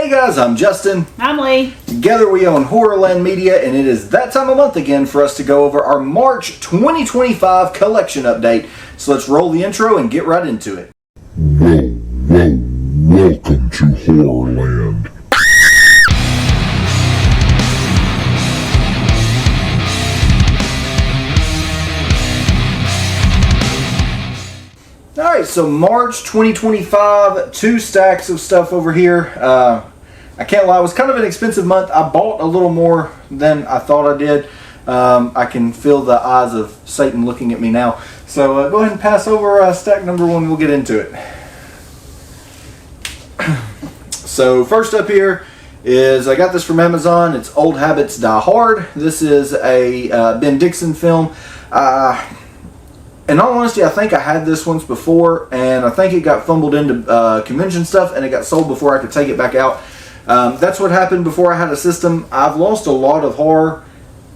Hey guys, I'm Justin. I'm Leigh. Together we own Horrorland Media, and it is that time of month again for us to go over our March 2025 collection update. So let's roll the intro and get right into it. Welcome to Horrorland. Alright, so March 2025, 2 stacks of stuff over here. I can't lie, it was kind of an expensive month. I bought a little more than I thought I did. I can feel the eyes of Satan looking at me now. So go ahead and pass over stack number 1, we'll get into it. So first up here is, I got this from Amazon. It's Old Habits Die Hard. This is a Ben Dixon film. In all honesty, I think I had this once before, and I think it got fumbled into convention stuff, and it got sold before I could take it back out. That's what happened before I had a system. I've lost a lot of horror,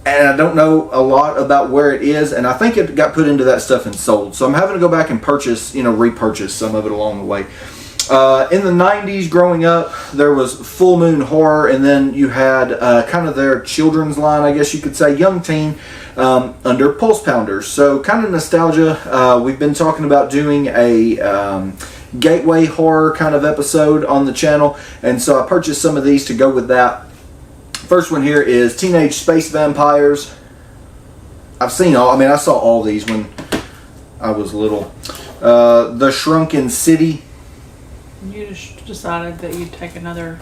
and I don't know a lot about where it is, and I think it got put into that stuff and sold. So I'm having to go back and purchase, repurchase some of it along the way. In the 90s, growing up, there was Full Moon Horror, and then you had kind of their children's line, I guess you could say, young teen, under Pulse Pounders. So kind of nostalgia. We've been talking about doing a gateway horror kind of episode on the channel, and so I purchased some of these to go with that. First one here is Teenage Space Vampires. I saw all these when I was little. The Shrunken City. You just decided that you'd take another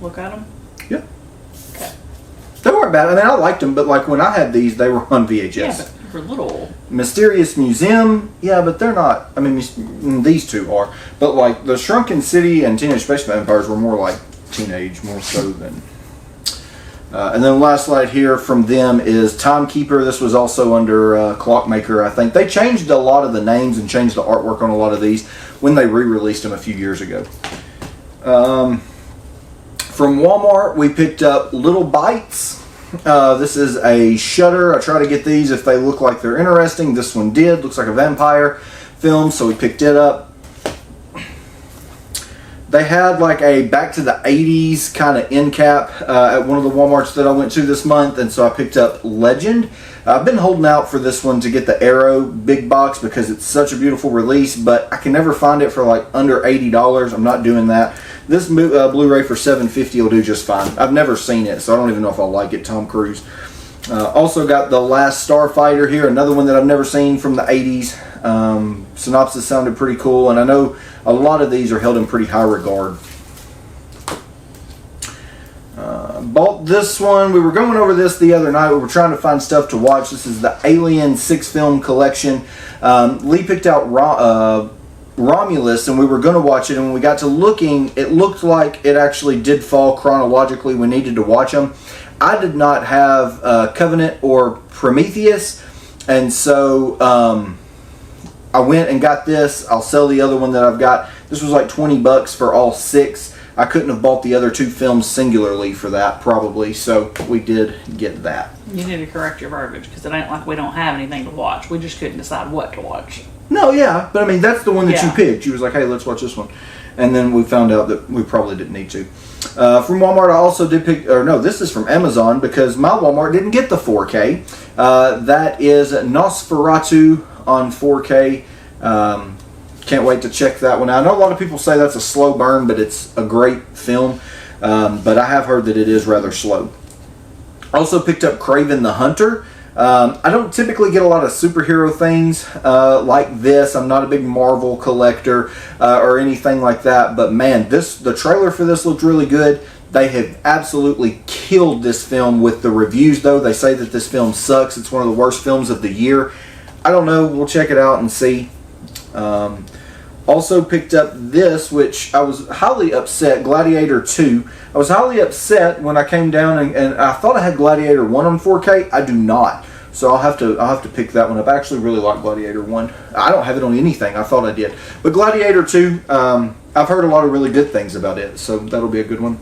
look at them? Yeah. Okay. They weren't bad. I liked them, but like when I had these, they were on VHS. Yeah, but you were little. Mysterious Museum. Yeah, but they're not. These two are. But like the Shrunken City and Teenage Space Vampires were more like teenage, more so than. And then the last slide here from them is Timekeeper. This was also under Clockmaker, I think. They changed a lot of the names and changed the artwork on a lot of these when they re-released them a few years ago. From Walmart, we picked up Little Bites. This is a Shudder. I try to get these if they look like they're interesting. This one did. Looks like a vampire film, so we picked it up. They had like a back to the 80s kind of end cap at one of the Walmarts that I went to this month, and so I picked up Legend. I've been holding out for this one to get the Arrow big box because it's such a beautiful release, but I can never find it for like under $80. I'm not doing that. This Blu-ray for $7.50 will do just fine. I've never seen it, so I don't even know if I'll like it. Tom Cruise. Also got The Last Starfighter here, another one that I've never seen from the 80s. Synopsis sounded pretty cool, and I know a lot of these are held in pretty high regard. Bought this one. We were going over this the other night. We were trying to find stuff to watch. This is the Alien 6-film collection. Leigh picked out Romulus, and we were going to watch it, and when we got to looking, it looked like it actually did fall chronologically. We needed to watch them. I did not have Covenant or Prometheus, and so I went and got this. I'll sell the other one that I've got. This was like $20 for all 6. I couldn't have bought the other 2 films singularly for that, probably, so we did get that. You need to correct your verbiage, because it ain't like we don't have anything to watch. We just couldn't decide what to watch. No, yeah, but that's the one that you picked. You was like, hey, let's watch this one. And then we found out that we probably didn't need to. From Walmart, I also did pick, this is from Amazon, because my Walmart didn't get the 4K. That is Nosferatu on 4K. Can't wait to check that one out. I know a lot of people say that's a slow burn, but it's a great film. But I have heard that it is rather slow. Also picked up Kraven the Hunter. I don't typically get a lot of superhero things like this. I'm not a big Marvel collector or anything like that. But man, the trailer for this looked really good. They have absolutely killed this film with the reviews, though. They say that this film sucks. It's one of the worst films of the year. I don't know. We'll check it out and see. Also picked up this, which I was highly upset, Gladiator 2. I was highly upset when I came down and I thought I had Gladiator 1 on 4K. I do not. So I'll have to pick that one up. I actually really like Gladiator 1. I don't have it on anything. I thought I did. But Gladiator 2, I've heard a lot of really good things about it, so that'll be a good one.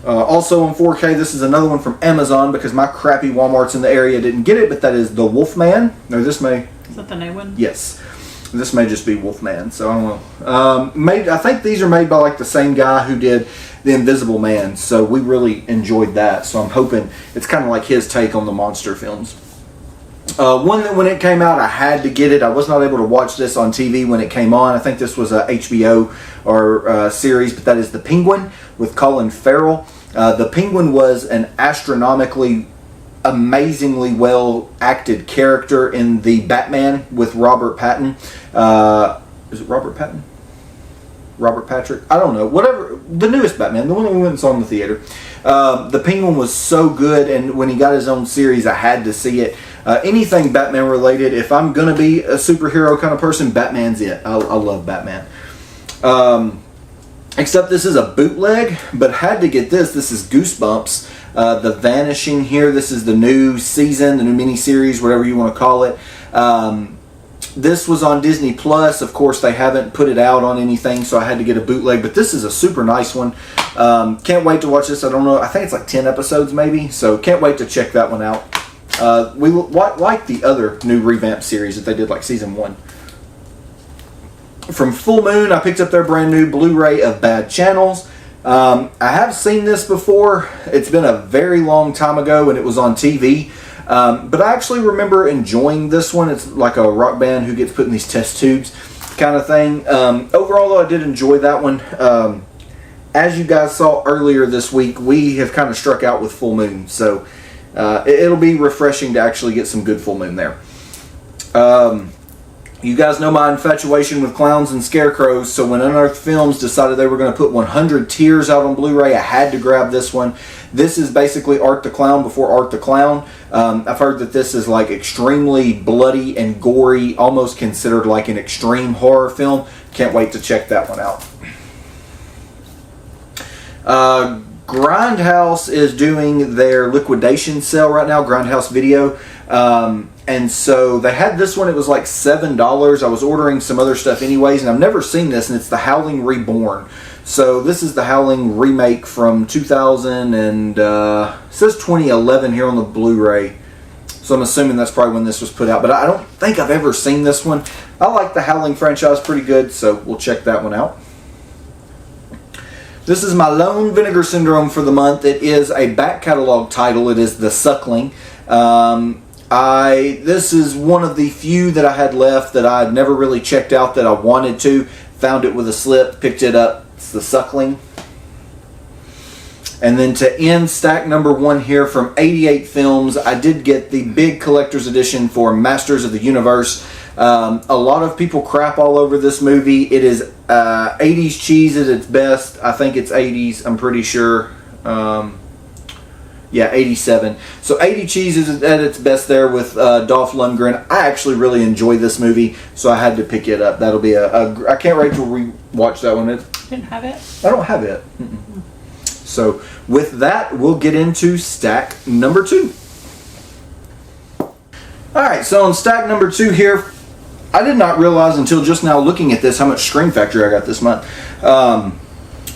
Also on 4K, this is another one from Amazon because my crappy Walmarts in the area didn't get it, but that is The Wolfman. No, this may... Is that the new one? Yes. This may just be Wolfman, so I don't know. I think these are made by like the same guy who did The Invisible Man, so we really enjoyed that. So I'm hoping it's kind of like his take on the monster films. One that when it came out, I had to get it. I was not able to watch this on TV when it came on. I think this was a HBO or series, but that is The Penguin with Colin Farrell. The Penguin was an astronomically, amazingly well acted character in the Batman with Robert Pattinson. Is it Robert Pattinson? Robert Patrick? I don't know. Whatever. The newest Batman, the one that we went and saw in the theater. The Penguin was so good, and when he got his own series, I had to see it. Anything Batman related, if I'm going to be a superhero kind of person, Batman's it. I love Batman. Except this is a bootleg, but had to get this. This is Goosebumps. The Vanishing here. This is the new season, the new miniseries, whatever you want to call it. This was on Disney Plus. Of course, they haven't put it out on anything, so I had to get a bootleg. But this is a super nice one. Can't wait to watch this. I don't know. I think it's like 10 episodes maybe. So can't wait to check that one out. We like the other new revamped series that they did like season 1. From Full Moon, I picked up their brand new Blu-ray of Bad Channels. I have seen this before. It's been a very long time ago when it was on TV. But I actually remember enjoying this one. It's like a rock band who gets put in these test tubes kind of thing. Overall, though, I did enjoy that one. As you guys saw earlier this week, we have kind of struck out with Full Moon. So it'll be refreshing to actually get some good Full Moon there. You guys know my infatuation with clowns and scarecrows, so when Unearthed Films decided they were going to put 100 Tears out on Blu-ray, I had to grab this one. This is basically Art the Clown before Art the Clown. I've heard that this is like extremely bloody and gory, almost considered like an extreme horror film. Can't wait to check that one out. Grindhouse is doing their liquidation sale right now, Grindhouse Video. And so they had this one. It was like $7. I was ordering some other stuff anyways, and I've never seen this, and it's The Howling Reborn. So this is the Howling remake from 2000 and it says 2011 here on the Blu-ray. So I'm assuming that's probably when this was put out, but I don't think I've ever seen this one. I like the Howling franchise pretty good, so we'll check that one out. This is my lone vinegar syndrome for the month. It is a back catalog title. It is The Suckling. This is one of the few that I had left that I had never really checked out that I wanted to. Found it with a slip, picked it up. It's The Suckling. And then to end stack number 1 here from 88 Films, I did get the big collector's edition for Masters of the Universe. A lot of people crap all over this movie. It is 80s cheese at its best. I think it's 80s, I'm pretty sure. Yeah, 87. So 80 cheese is at its best there with Dolph Lundgren. I actually really enjoy this movie, so I had to pick it up. That'll be I can't wait to rewatch that one. Didn't have it? I don't have it. Mm-mm. So with that, we'll get into stack number 2. Alright, so on stack number 2 here, I did not realize until just now looking at this how much Scream Factory I got this month.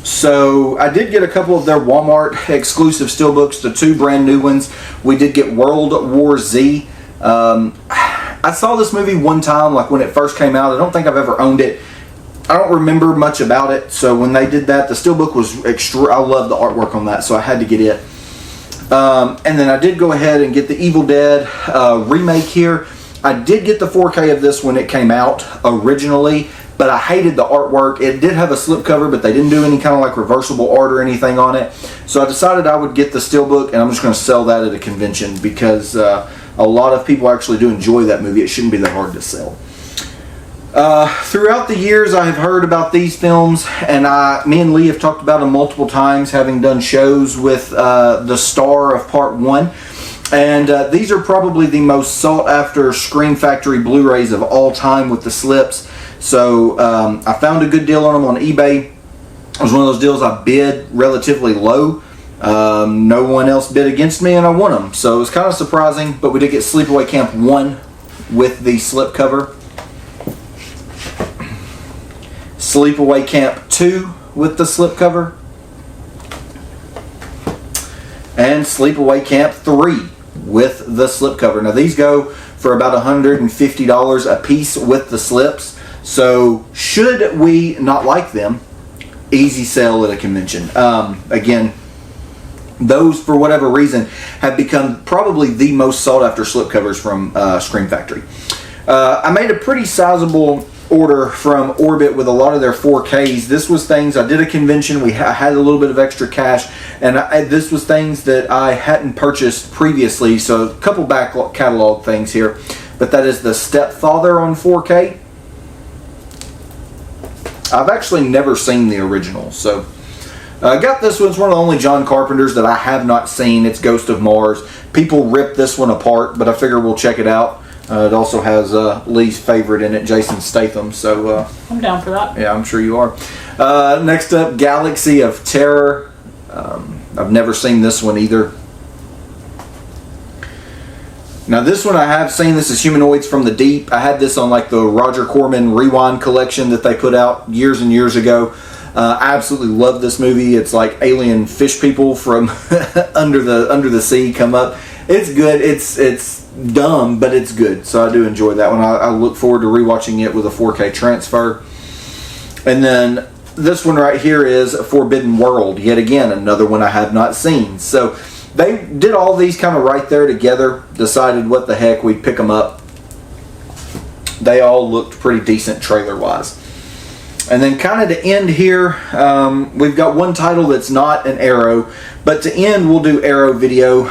So I did get a couple of their Walmart exclusive steelbooks, the 2 brand new ones. We did get World War Z. I saw this movie one time, like when it first came out. I don't think I've ever owned it. I don't remember much about it. So when they did that, the steelbook was extra. I love the artwork on that, so I had to get it. And then I did go ahead and get the Evil Dead remake here. I did get the 4K of this when it came out originally, but I hated the artwork. It did have a slipcover, but they didn't do any kind of like reversible art or anything on it. So I decided I would get the steelbook, and I'm just going to sell that at a convention because a lot of people actually do enjoy that movie. It shouldn't be that hard to sell. Throughout the years, I have heard about these films, and me and Lee have talked about them multiple times, having done shows with the star of Part 1. And these are probably the most sought after Scream Factory Blu-rays of all time with the slips. So I found a good deal on them on eBay. It was one of those deals I bid relatively low. No one else bid against me, and I won them. So it was kind of surprising, but we did get Sleepaway Camp 1 with the slipcover. Sleepaway Camp 2 with the slipcover. And Sleepaway Camp 3 with the slipcover. Now these go for about $150 a piece with the slips. So should we not like them, easy sell at a convention. Again, those, for whatever reason, have become probably the most sought after slipcovers from Scream Factory. I made a pretty sizable order from Orbit with a lot of their 4Ks. This was things, I did a convention, I had a little bit of extra cash, and this was things that I hadn't purchased previously, so a couple back catalog things here. But that is the Stepfather on 4K. I've actually never seen the original, so I got this one. It's one of the only John Carpenter's that I have not seen. It's Ghost of Mars. People rip this one apart, but I figure we'll check it out. It also has Lee's favorite in it, Jason Statham. So I'm down for that. Yeah, I'm sure you are. Next up, Galaxy of Terror. I've never seen this one either. Now this one I have seen. This is Humanoids from the Deep. I had this on like the Roger Corman Rewind collection that they put out years and years ago. I absolutely love this movie. It's like alien fish people from under the sea come up. It's good. It's dumb, but it's good. So I do enjoy that one. I look forward to rewatching it with a 4K transfer. And then this one right here is Forbidden World. Yet again, another one I have not seen. So they did all these kind of right there together. Decided what the heck, we'd pick them up. They all looked pretty decent trailer-wise. And then kind of to end here, we've got one title that's not an Arrow, but to end we'll do Arrow video.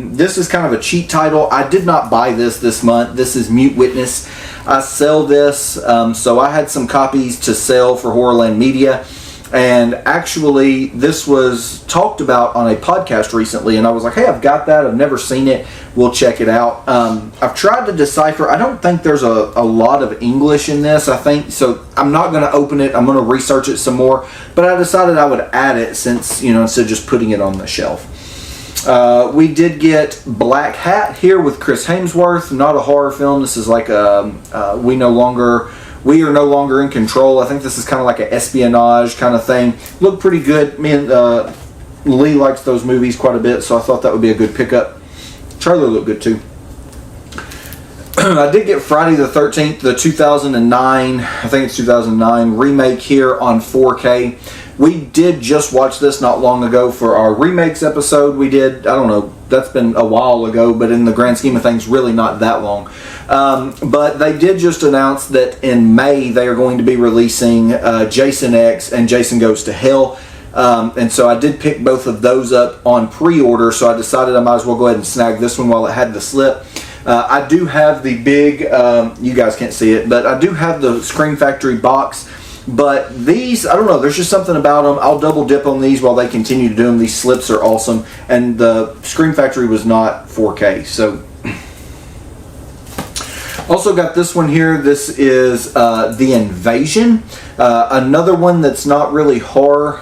This is kind of a cheap title. I did not buy this month. This is Mute Witness. I sell this, so I had some copies to sell for Horrorland Media. And actually, this was talked about on a podcast recently, and I was like, hey, I've got that. I've never seen it. We'll check it out. I've tried to decipher. I don't think there's a lot of English in this, I think. So I'm not going to open it. I'm going to research it some more. But I decided I would add it since, instead of just putting it on the shelf. We did get Black Hat here with Chris Hemsworth. Not a horror film. This is like We Are No Longer in Control. I think this is kind of like an espionage kind of thing. Looked pretty good. Me and Lee likes those movies quite a bit, so I thought that would be a good pickup. Trailer looked good too. I did get Friday the 13th, the 2009, I think it's 2009, remake here on 4K. We did just watch this not long ago for our remakes episode. We did, I don't know, that's been a while ago, but in the grand scheme of things, really not that long. But they did just announce that in May they are going to be releasing Jason X and Jason Goes to Hell. And so I did pick both of those up on pre-order, so I decided I might as well go ahead and snag this one while it had the slip. I do have the big, you guys can't see it, but I do have the Scream Factory box. But these, I don't know, there's just something about them. I'll double dip on these while they continue to do them. These slips are awesome. And the Scream Factory was not 4K. So, also got this one here. This is The Invasion. Another one that's not really horror.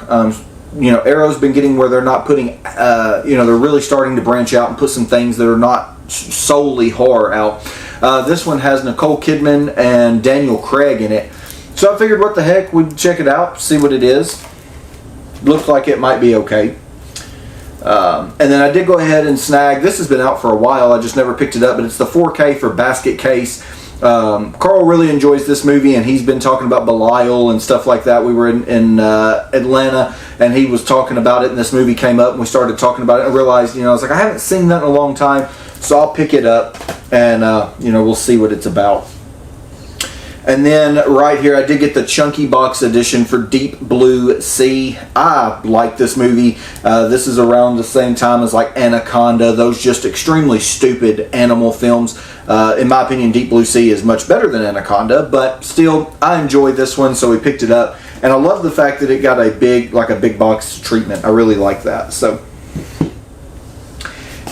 Arrow's been getting where they're not putting, they're really starting to branch out and put some things that are not solely horror out. This one has Nicole Kidman and Daniel Craig in it. So I figured, what the heck, we'd check it out, see what it is. Looks like it might be okay. And then I did go ahead and snag, this has been out for a while, I just never picked it up, but it's the 4K for Basket Case. Carl really enjoys this movie, and he's been talking about Belial and stuff like that. We were in Atlanta, and he was talking about it, and this movie came up, and we started talking about it, and I realized, I was like, I haven't seen that in a long time, so I'll pick it up, and, we'll see what it's about. And then right here, I did get the chunky box edition for Deep Blue Sea. I like this movie. This is around the same time as like Anaconda, those just extremely stupid animal films. In my opinion, Deep Blue Sea is much better than Anaconda, but still, I enjoyed this one, so we picked it up. And I love the fact that it got a big box treatment. I really like that. So.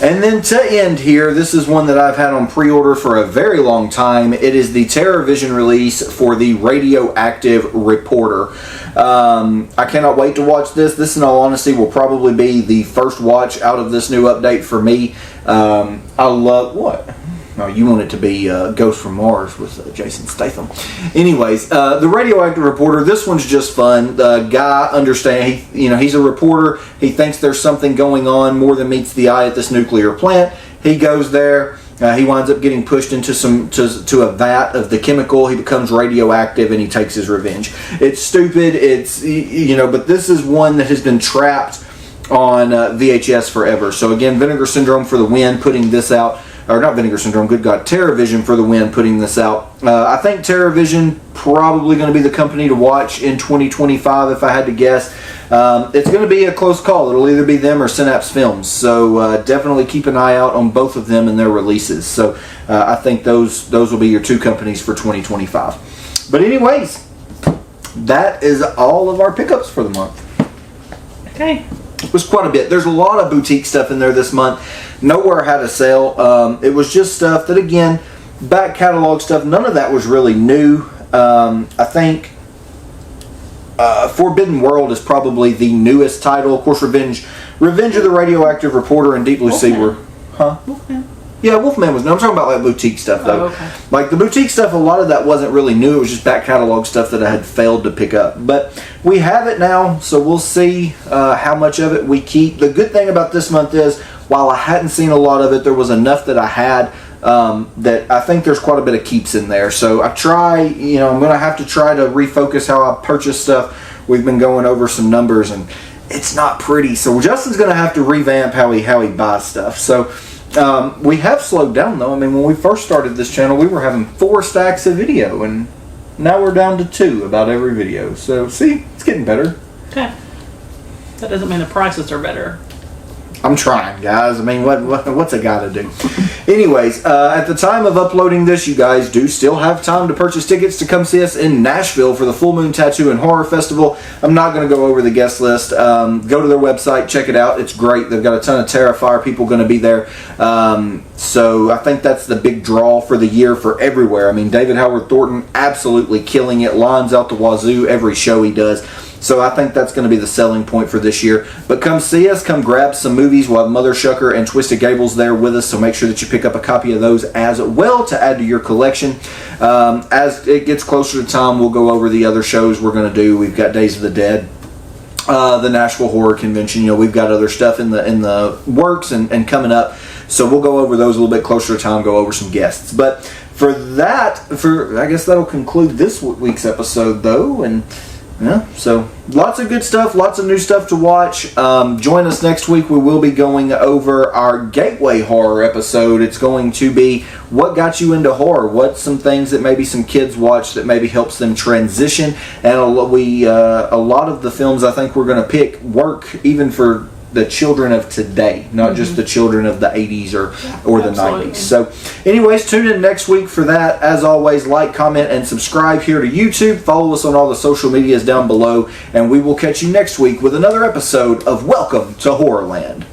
And then to end here, this is one that I've had on pre-order for a very long time. It is the TerrorVision release for the Radioactive Reporter. I cannot wait to watch this. This, in all honesty, will probably be the first watch out of this new update for me. I love... What? No, you want it to be Ghost from Mars with Jason Statham. Anyways, the Radioactive Reporter, this one's just fun. The guy understands, he's a reporter. He thinks there's something going on more than meets the eye at this nuclear plant. He goes there. He winds up getting pushed into to a vat of the chemical. He becomes radioactive, and he takes his revenge. It's stupid. It's but this is one that has been trapped on VHS forever. So again, Vinegar Syndrome for the win, putting this out. Or not Vinegar Syndrome, good God, TerraVision for the win, putting this out. I think TerraVision probably going to be the company to watch in 2025 if I had to guess. It's going to be a close call. It'll either be them or Synapse Films. So definitely keep an eye out on both of them and their releases. So I think those will be your two companies for 2025. But anyways, that is all of our pickups for the month. Okay. It was quite a bit. There's a lot of boutique stuff in there this month. Nowhere had a sale. It was just stuff that, again, back catalog stuff. None of that was really new. I think Forbidden World is probably the newest title. Of course, Revenge of the Radioactive Reporter and Deep Blue Sea were... Huh? Wolfman. Yeah, Wolfman was new. I'm talking about like boutique stuff, though. Oh, okay. Like the boutique stuff, a lot of that wasn't really new. It was just back catalog stuff that I had failed to pick up. But we have it now, so we'll see how much of it we keep. The good thing about this month is, while I hadn't seen a lot of it, there was enough that I had that I think there's quite a bit of keeps in there. So I'm going to have to try to refocus how I purchase stuff. We've been going over some numbers, and it's not pretty. So Justin's going to have to revamp how he buys stuff. So we have slowed down, though. I mean, when we first started this channel, we were having 4 stacks of video, and now we're down to 2 about every video. So, see, it's getting better. Okay. That doesn't mean the prices are better. I'm trying, guys. I mean, what's a guy to do? Anyways, at the time of uploading this, you guys do still have time to purchase tickets to come see us in Nashville for the Full Moon Tattoo and Horror Festival. I'm not going to go over the guest list. Go to their website, check it out. It's great. They've got a ton of Terrifier people going to be there. So I think that's the big draw for the year for everywhere. I mean, David Howard Thornton absolutely killing it. Lines out the wazoo every show he does. So I think that's going to be the selling point for this year. But come see us. Come grab some movies. We'll have Mothershucker and Twisted Gables there with us. So make sure that you pick up a copy of those as well to add to your collection. As it gets closer to time, we'll go over the other shows we're going to do. We've got Days of the Dead, the Nashville Horror Convention. We've got other stuff in the works and coming up. So we'll go over those a little bit closer to time, go over some guests. But for I guess that'll conclude this week's episode, though. And yeah, so lots of good stuff, lots of new stuff to watch. Join us next week. We will be going over our Gateway Horror episode. It's going to be what got you into horror, what's some things that maybe some kids watch that maybe helps them transition. And a lot of the films I think we're going to pick work even for the children of today, not just the children of the 80s or the 90s. So anyways, tune in next week for that. As always, like, comment, and subscribe here to YouTube. Follow us on all the social medias down below, and we will catch you next week with another episode of Welcome to Horrorland.